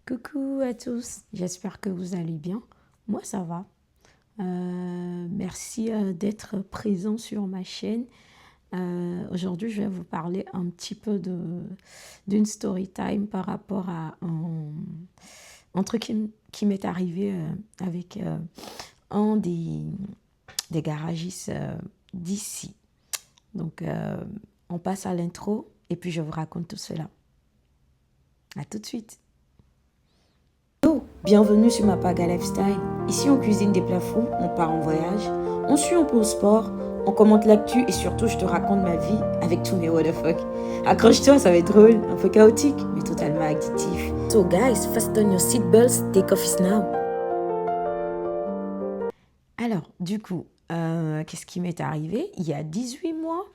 Coucou à tous, j'espère que vous allez bien. Moi, ça va. Merci d'être présent sur ma chaîne. Aujourd'hui, je vais vous parler un petit peu d'une story time par rapport à un truc qui m'est arrivé avec un des garagistes d'ici. Donc, on passe à l'intro et puis je vous raconte tout cela. À tout de suite. Bienvenue sur ma Paga Lifestyle. Ici, on cuisine des plats fous, on part en voyage, on suit un peu au sport, on commente l'actu et surtout, je te raconte ma vie avec tous mes what the fuck. Accroche-toi, ça va être drôle, un peu chaotique, mais totalement additif. So guys, fasten your seatbelts, take off is now. Alors, du coup, qu'est-ce qui m'est arrivé? Il y a 18 mois,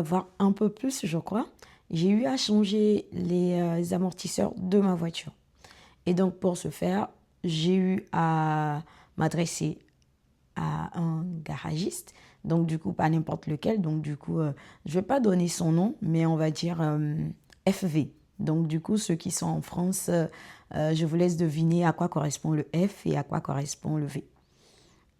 voire un peu plus, je crois, j'ai eu à changer les amortisseurs de ma voiture. Et donc, pour ce faire, j'ai eu à m'adresser à un garagiste. Donc, du coup, pas n'importe lequel. Donc, du coup, je ne vais pas donner son nom, mais on va dire FV. Donc, du coup, ceux qui sont en France, je vous laisse deviner à quoi correspond le F et à quoi correspond le V.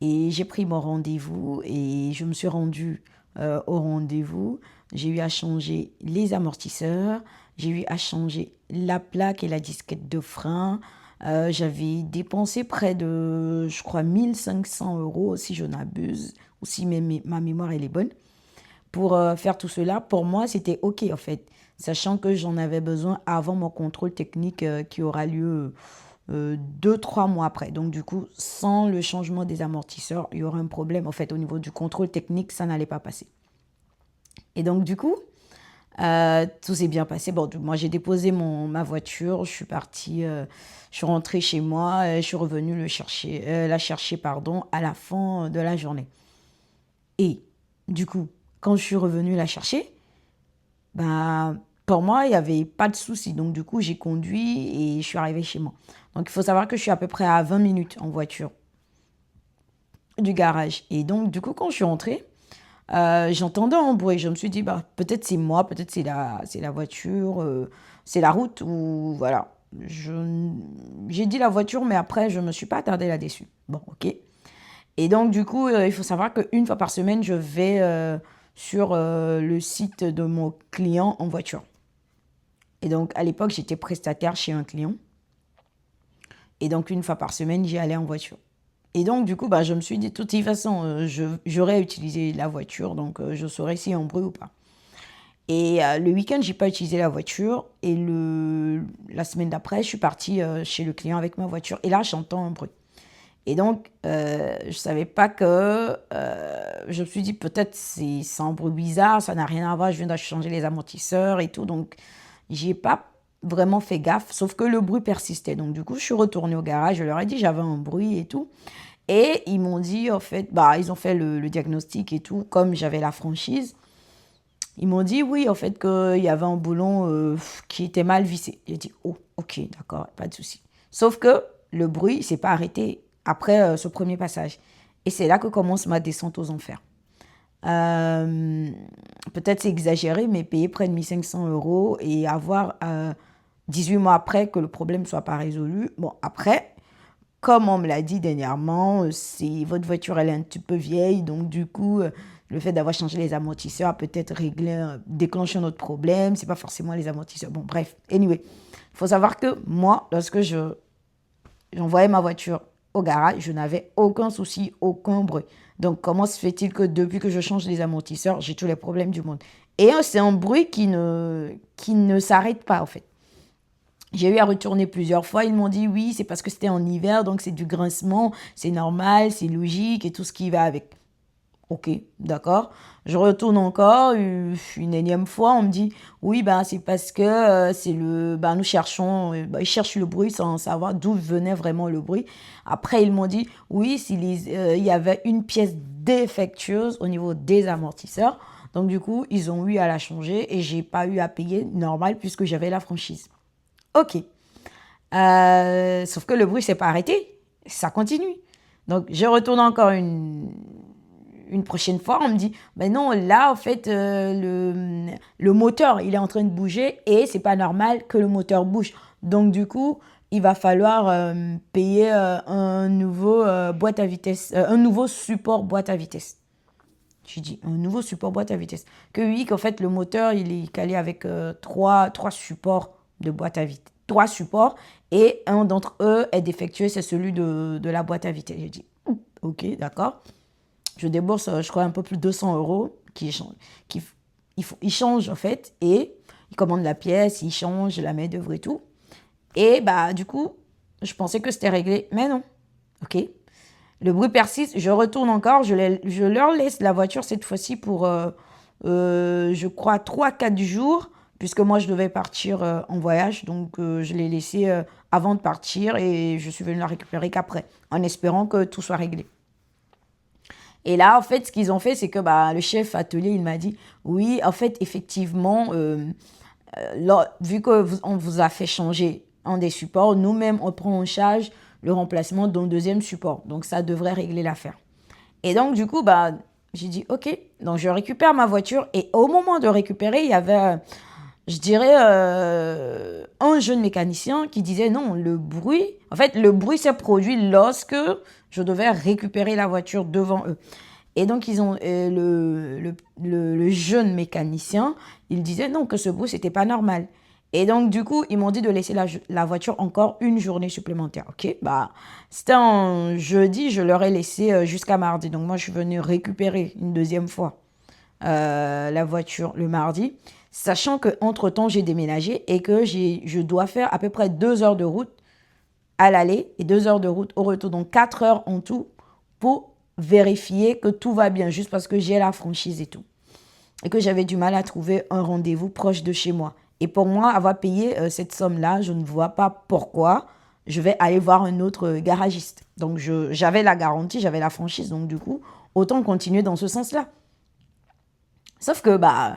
Et j'ai pris mon rendez-vous et je me suis rendue au rendez-vous. J'ai eu à changer les amortisseurs, j'ai eu à changer la plaque et la disquette de frein. J'avais dépensé près de, je crois, 1500 euros, si je n'abuse, ou si ma mémoire elle est bonne, pour faire tout cela. Pour moi, c'était OK, en fait, sachant que j'en avais besoin avant mon contrôle technique qui aura lieu 2-3 mois après. Donc, du coup, sans le changement des amortisseurs, il y aurait un problème. En fait, au niveau du contrôle technique, ça n'allait pas passer. Et donc, du coup, tout s'est bien passé. Bon, moi, j'ai déposé ma voiture, je suis partie, je suis rentrée chez moi, je suis revenue la chercher pardon, à la fin de la journée. Et du coup, quand je suis revenue la chercher, ben, pour moi, il n'y avait pas de souci. Donc, du coup, j'ai conduit et je suis arrivée chez moi. Donc, il faut savoir que je suis à peu près à 20 minutes en voiture du garage. Et donc, du coup, quand je suis rentrée, j'entendais un bruit. Je me suis dit, bah, peut-être c'est moi, peut-être c'est la voiture, c'est la route, ou voilà. J'ai dit la voiture, mais après, je ne me suis pas attardée là-dessus. Bon, ok. Et donc, du coup, il faut savoir qu'une fois par semaine, je vais sur le site de mon client en voiture. Et donc, à l'époque, j'étais prestataire chez un client. Et donc, une fois par semaine, j'y allais en voiture. Et donc, du coup, bah, je me suis dit, de toute façon, j'aurais utilisé la voiture, donc je saurais s'il y a un bruit ou pas. Et le week-end, j'ai pas utilisé la voiture. Et la semaine d'après, je suis partie chez le client avec ma voiture. Et là, j'entends un bruit. Et donc, je savais pas que... je me suis dit, peut-être c'est un bruit bizarre, ça n'a rien à voir, je viens de changer les amortisseurs et tout. Donc, j'ai pas vraiment fait gaffe, sauf que le bruit persistait. Donc, du coup, je suis retournée au garage, je leur ai dit, j'avais un bruit et tout. Et ils m'ont dit, en fait, bah, ils ont fait le diagnostic et tout, comme j'avais la franchise. Ils m'ont dit, oui, en fait, qu'il y avait un boulon qui était mal vissé. J'ai dit, oh, ok, d'accord, pas de souci. Sauf que le bruit ne s'est pas arrêté après ce premier passage. Et c'est là que commence ma descente aux enfers. Euh, Peut-être c'est exagéré, mais payer près de 1500 euros et avoir 18 mois après que le problème ne soit pas résolu. Bon, après, comme on me l'a dit dernièrement, votre voiture elle est un petit peu vieille, donc du coup, le fait d'avoir changé les amortisseurs a peut-être réglé, déclenché un autre problème. C'est pas forcément les amortisseurs. Bon, bref. Anyway, il faut savoir que moi, lorsque j'envoyais ma voiture au garage, je n'avais aucun souci, aucun bruit. Donc, comment se fait-il que depuis que je change les amortisseurs, j'ai tous les problèmes du monde? Et c'est un bruit qui ne s'arrête pas, en fait. J'ai eu à retourner plusieurs fois. Ils m'ont dit oui, c'est parce que c'était en hiver, donc c'est du grincement, c'est normal, c'est logique et tout ce qui va avec. Ok, d'accord. Je retourne encore une énième fois. On me dit oui, ben c'est parce que c'est nous cherchons, ils cherchent le bruit sans savoir d'où venait vraiment le bruit. Après, ils m'ont dit oui, il y avait une pièce défectueuse au niveau des amortisseurs. Donc du coup, ils ont eu à la changer et j'ai pas eu à payer normal puisque j'avais la franchise. Ok. Sauf que le bruit s'est pas arrêté. Ça continue. Donc, je retourne encore une prochaine fois, on me dit, ben non, là, en fait, le moteur, il est en train de bouger et c'est pas normal que le moteur bouge. Donc, du coup, il va falloir payer un nouveau boîte à vitesse, un nouveau support boîte à vitesse. Je dis, un nouveau support boîte à vitesse. Que oui, qu'en fait, le moteur, il est calé avec trois supports de boîte à vitesse. Trois supports et un d'entre eux est défectueux, c'est celui de la boîte à vitesse. J'ai dit, ok, d'accord. Je débourse, je crois, un peu plus de 200 euros. Il change, en fait, et il commande la pièce, il change, la met d'œuvre et tout. Et bah, du coup, je pensais que c'était réglé, mais non. Ok. Le bruit persiste, je retourne encore, je leur laisse la voiture cette fois-ci pour, je crois, 3-4 jours, puisque moi, je devais partir en voyage. Donc, je l'ai laissé avant de partir et je suis venue la récupérer qu'après, en espérant que tout soit réglé. Et là, en fait, ce qu'ils ont fait, c'est que bah, le chef atelier, il m'a dit, oui, en fait, effectivement, là, vu qu'on vous a fait changer un des supports, nous-mêmes, on prend en charge le remplacement d'un deuxième support. Donc, ça devrait régler l'affaire. Et donc, du coup, bah, j'ai dit, OK. Donc, je récupère ma voiture. Et au moment de récupérer, il y avait, je dirais, un jeune mécanicien qui disait, non, le bruit, en fait, le bruit s'est produit lorsque je devais récupérer la voiture devant eux. Et donc, ils ont, le jeune mécanicien, il disait, non, que ce bruit, c'était pas normal. Et donc, du coup, ils m'ont dit de laisser la voiture encore une journée supplémentaire. OK, bah, c'était un jeudi, je leur ai laissé jusqu'à mardi. Donc, moi, je suis venue récupérer une deuxième fois la voiture le mardi, sachant qu'entre-temps, j'ai déménagé et que je dois faire à peu près 2 heures de route à l'aller et 2 heures de route au retour. Donc, 4 heures en tout pour vérifier que tout va bien, juste parce que j'ai la franchise et tout. Et que j'avais du mal à trouver un rendez-vous proche de chez moi. Et pour moi, avoir payé cette somme-là, je ne vois pas pourquoi je vais aller voir un autre garagiste. Donc, j'avais la garantie, j'avais la franchise. Donc, du coup, autant continuer dans ce sens-là. Sauf que, bah,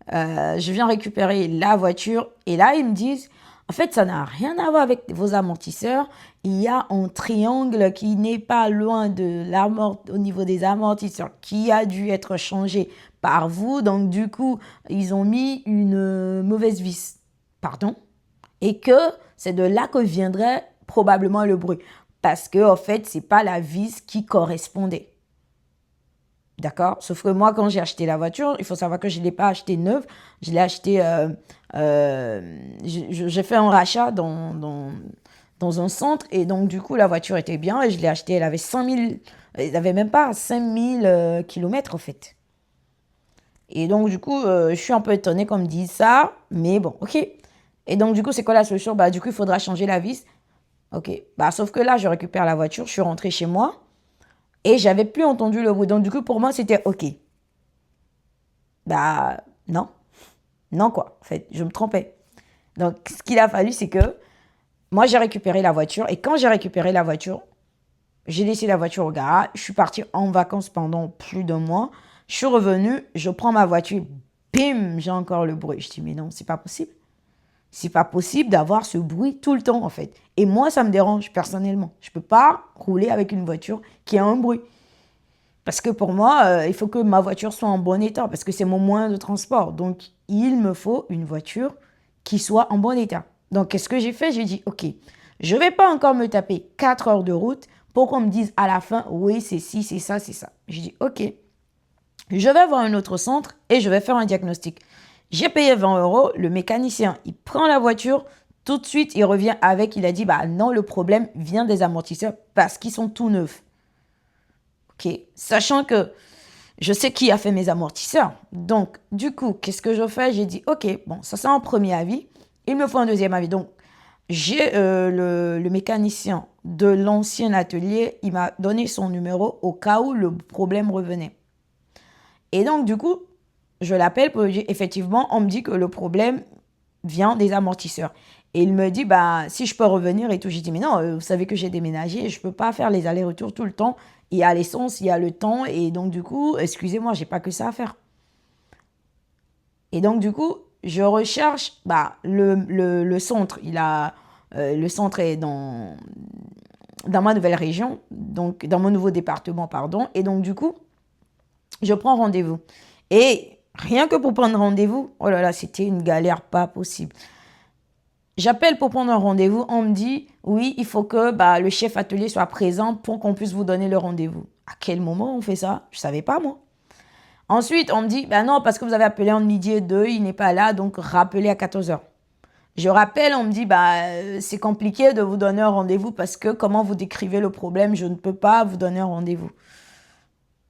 je viens récupérer la voiture. Et là, ils me disent, en fait, ça n'a rien à voir avec vos amortisseurs. Il y a un triangle qui n'est pas loin de au niveau des amortisseurs qui a dû être changé par vous. Donc, du coup, ils ont mis une mauvaise vis. Pardon? Et que c'est de là que viendrait probablement le bruit. Parce que, en fait, c'est pas la vis qui correspondait. D'accord? Sauf que moi, quand j'ai acheté la voiture, il faut savoir que je ne l'ai pas acheté neuve. Je l'ai acheté... j'ai fait un rachat dans un centre. Et donc, du coup, la voiture était bien. Et je l'ai achetée. Elle avait 5000... Elle n'avait même pas 5000 kilomètres, en fait. Et donc, du coup, je suis un peu étonnée qu'on me dise ça. Mais bon, OK. Et donc, du coup, c'est quoi la solution? Bah, du coup, il faudra changer la vis. OK. Bah, sauf que là, je récupère la voiture. Je suis rentrée chez moi. Et j'avais plus entendu le bruit. Donc, du coup, pour moi, c'était OK. Bah, non. Non, quoi. En fait, je me trompais. Donc, ce qu'il a fallu, c'est que moi, j'ai récupéré la voiture. Et quand j'ai récupéré la voiture, j'ai laissé la voiture au garage. Je suis partie en vacances pendant plus d'un mois. Je suis revenue, je prends ma voiture. Bim, j'ai encore le bruit. Je dis, mais non, c'est pas possible. C'est pas possible d'avoir ce bruit tout le temps, en fait. Et moi, ça me dérange personnellement. Je peux pas rouler avec une voiture qui a un bruit. Parce que pour moi, il faut que ma voiture soit en bon état, parce que c'est mon moyen de transport. Donc, il me faut une voiture qui soit en bon état. Donc, qu'est-ce que j'ai fait? J'ai dit, OK, je ne vais pas encore me taper 4 heures de route pour qu'on me dise à la fin, oui, c'est ci, c'est ça, c'est ça. J'ai dit, OK, je vais voir un autre centre et je vais faire un diagnostic. J'ai payé 20 euros, le mécanicien, il prend la voiture, tout de suite, il revient avec, il a dit, bah non, le problème vient des amortisseurs parce qu'ils sont tout neufs. OK, sachant que je sais qui a fait mes amortisseurs. Donc, du coup, qu'est-ce que je fais? J'ai dit, OK, bon, ça c'est un premier avis. Il me faut un deuxième avis. Donc, j'ai le mécanicien de l'ancien atelier, il m'a donné son numéro au cas où le problème revenait. Et donc, du coup, je l'appelle pour lui dire, effectivement, on me dit que le problème vient des amortisseurs. Et il me dit, bah, si je peux revenir et tout. J'ai dit, mais non, vous savez que j'ai déménagé, je ne peux pas faire les allers-retours tout le temps. Il y a l'essence, il y a le temps. Et donc, du coup, excusez-moi, j'ai pas que ça à faire. Et donc, du coup, je recherche bah, le centre. Le centre est dans ma nouvelle région, donc dans mon nouveau département, pardon. Et donc, du coup, Je prends rendez-vous. Et rien que pour prendre rendez-vous, oh là là, c'était une galère pas possible. J'appelle pour prendre un rendez-vous, on me dit, oui, il faut que le chef atelier soit présent pour qu'on puisse vous donner le rendez-vous. À quel moment on fait ça? Je ne savais pas, moi. Ensuite, on me dit, non, parce que vous avez appelé entre midi et 2, il n'est pas là, donc rappelez à 14 heures. Je rappelle, on me dit, c'est compliqué de vous donner un rendez-vous parce que comment vous décrivez le problème, je ne peux pas vous donner un rendez-vous.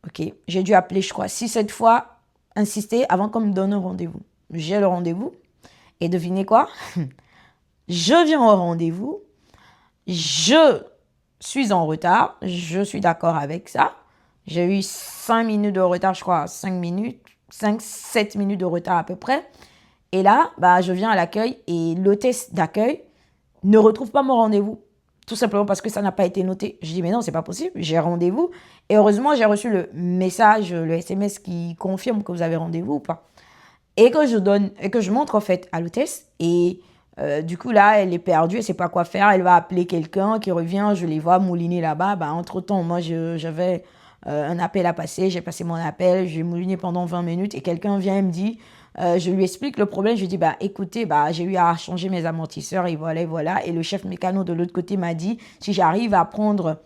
Ok, j'ai dû appeler, je crois, 6-7 fois, insister avant qu'on me donne un rendez-vous. J'ai le rendez-vous et devinez quoi? Je viens au rendez-vous, je suis en retard, je suis d'accord avec ça. J'ai eu 5 minutes de retard, je crois, 5 minutes, 5-7 minutes de retard à peu près. Et là, je viens à l'accueil et l'hôtesse d'accueil ne retrouve pas mon rendez-vous. Tout simplement parce que ça n'a pas été noté. Je dis, mais non, c'est pas possible, j'ai rendez-vous. Et heureusement, j'ai reçu le message, le SMS qui confirme que vous avez rendez-vous ou pas. Et que je montre en fait à l'hôtesse. Et du coup, là, elle est perdue, elle ne sait pas quoi faire. Elle va appeler quelqu'un qui revient, je les vois mouliner là-bas. Entre-temps, moi, j'avais un appel à passer. J'ai passé mon appel, j'ai mouliné pendant 20 minutes. Et quelqu'un vient et me dit, je lui explique le problème. Je lui dis, écoutez, j'ai eu à changer mes amortisseurs et voilà, et voilà. Et le chef mécano de l'autre côté m'a dit, si j'arrive à prendre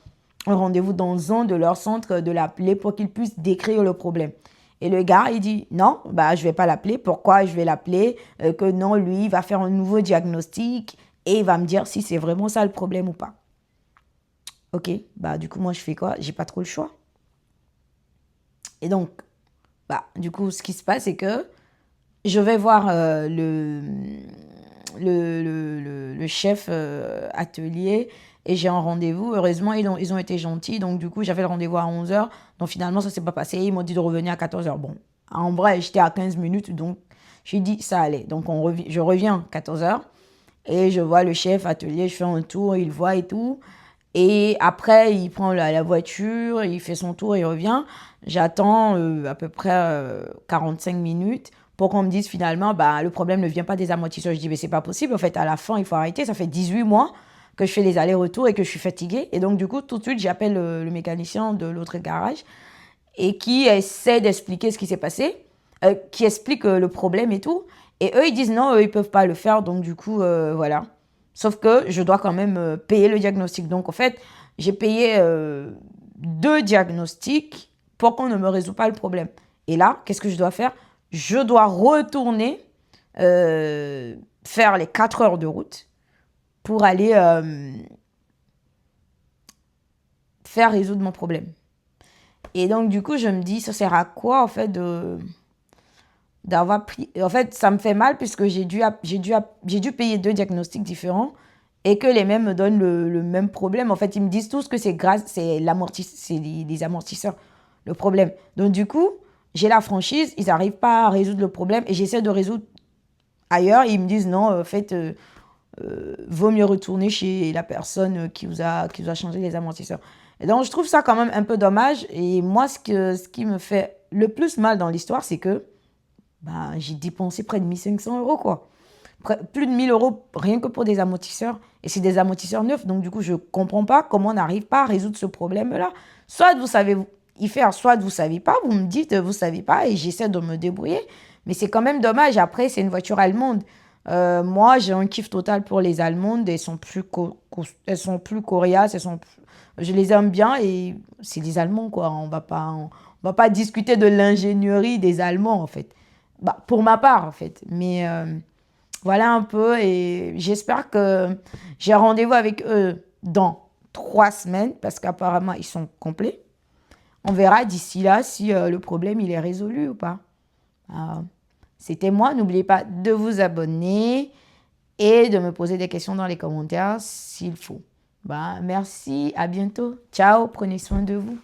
un rendez-vous dans un de leurs centres, de l'appeler pour qu'il puisse décrire le problème. Et le gars, il dit, non, je vais pas l'appeler. Pourquoi je vais l'appeler? Que non, lui, il va faire un nouveau diagnostic et il va me dire si c'est vraiment ça le problème ou pas. Ok, du coup, moi, je fais quoi? J'ai pas trop le choix. Et donc, du coup, ce qui se passe, c'est que je vais voir le chef atelier et j'ai un rendez-vous. Heureusement, ils ont été gentils. Donc, du coup, j'avais le rendez-vous à 11 h. Donc, finalement, ça ne s'est pas passé. Ils m'ont dit de revenir à 14 h. Bon, en vrai, j'étais à 15 minutes. Donc, j'ai dit ça allait. Donc, je reviens à 14 h et je vois le chef atelier. Je fais un tour, il voit et tout. Et après, il prend la voiture, il fait son tour, il revient. J'attends à peu près 45 minutes pour qu'on me dise finalement, le problème ne vient pas des amortisseurs. Je dis, mais c'est pas possible. En fait, à la fin, il faut arrêter. Ça fait 18 mois que je fais les allers-retours et que je suis fatiguée. Et donc, du coup, tout de suite, j'appelle le mécanicien de l'autre garage et qui essaie d'expliquer ce qui s'est passé, qui explique le problème et tout. Et eux, ils disent non, eux, ils peuvent pas le faire. Donc, du coup, voilà. Sauf que je dois quand même payer le diagnostic. Donc, en fait, j'ai payé 2 diagnostics pour qu'on ne me résout pas le problème. Et là, qu'est-ce que je dois faire? Je dois retourner faire les 4 heures de route pour aller faire résoudre mon problème. Et donc, du coup, je me dis, ça sert à quoi, en fait, d'avoir pris... En fait, ça me fait mal puisque j'ai dû payer 2 diagnostics différents et que les mêmes me donnent le même problème. En fait, ils me disent tous que c'est les amortisseurs, le problème. Donc, du coup, j'ai la franchise, ils n'arrivent pas à résoudre le problème et j'essaie de résoudre ailleurs. Ils me disent non, en fait, vaut mieux retourner chez la personne qui vous a changé les amortisseurs. Et donc, je trouve ça quand même un peu dommage. Et moi, ce qui me fait le plus mal dans l'histoire, c'est que j'ai dépensé près de 1500 euros, quoi. Plus de 1000 euros rien que pour des amortisseurs. Et c'est des amortisseurs neufs. Donc, du coup, je ne comprends pas comment on n'arrive pas à résoudre ce problème-là. Soit vous savez y faire, soit vous ne savez pas. Vous me dites, vous ne savez pas et j'essaie de me débrouiller. Mais c'est quand même dommage. Après, c'est une voiture allemande. Moi, j'ai un kiff total pour les allemandes. Elles sont plus coriaces. Je les aime bien et c'est des Allemands, quoi. On va pas discuter de l'ingénierie des Allemands, en fait. Pour ma part, en fait. Mais voilà un peu. Et j'espère que j'ai rendez-vous avec eux dans 3 semaines parce qu'apparemment, ils sont complets. On verra d'ici là si le problème, il est résolu ou pas. C'était moi. N'oubliez pas de vous abonner et de me poser des questions dans les commentaires s'il faut. Merci, à bientôt. Ciao, prenez soin de vous.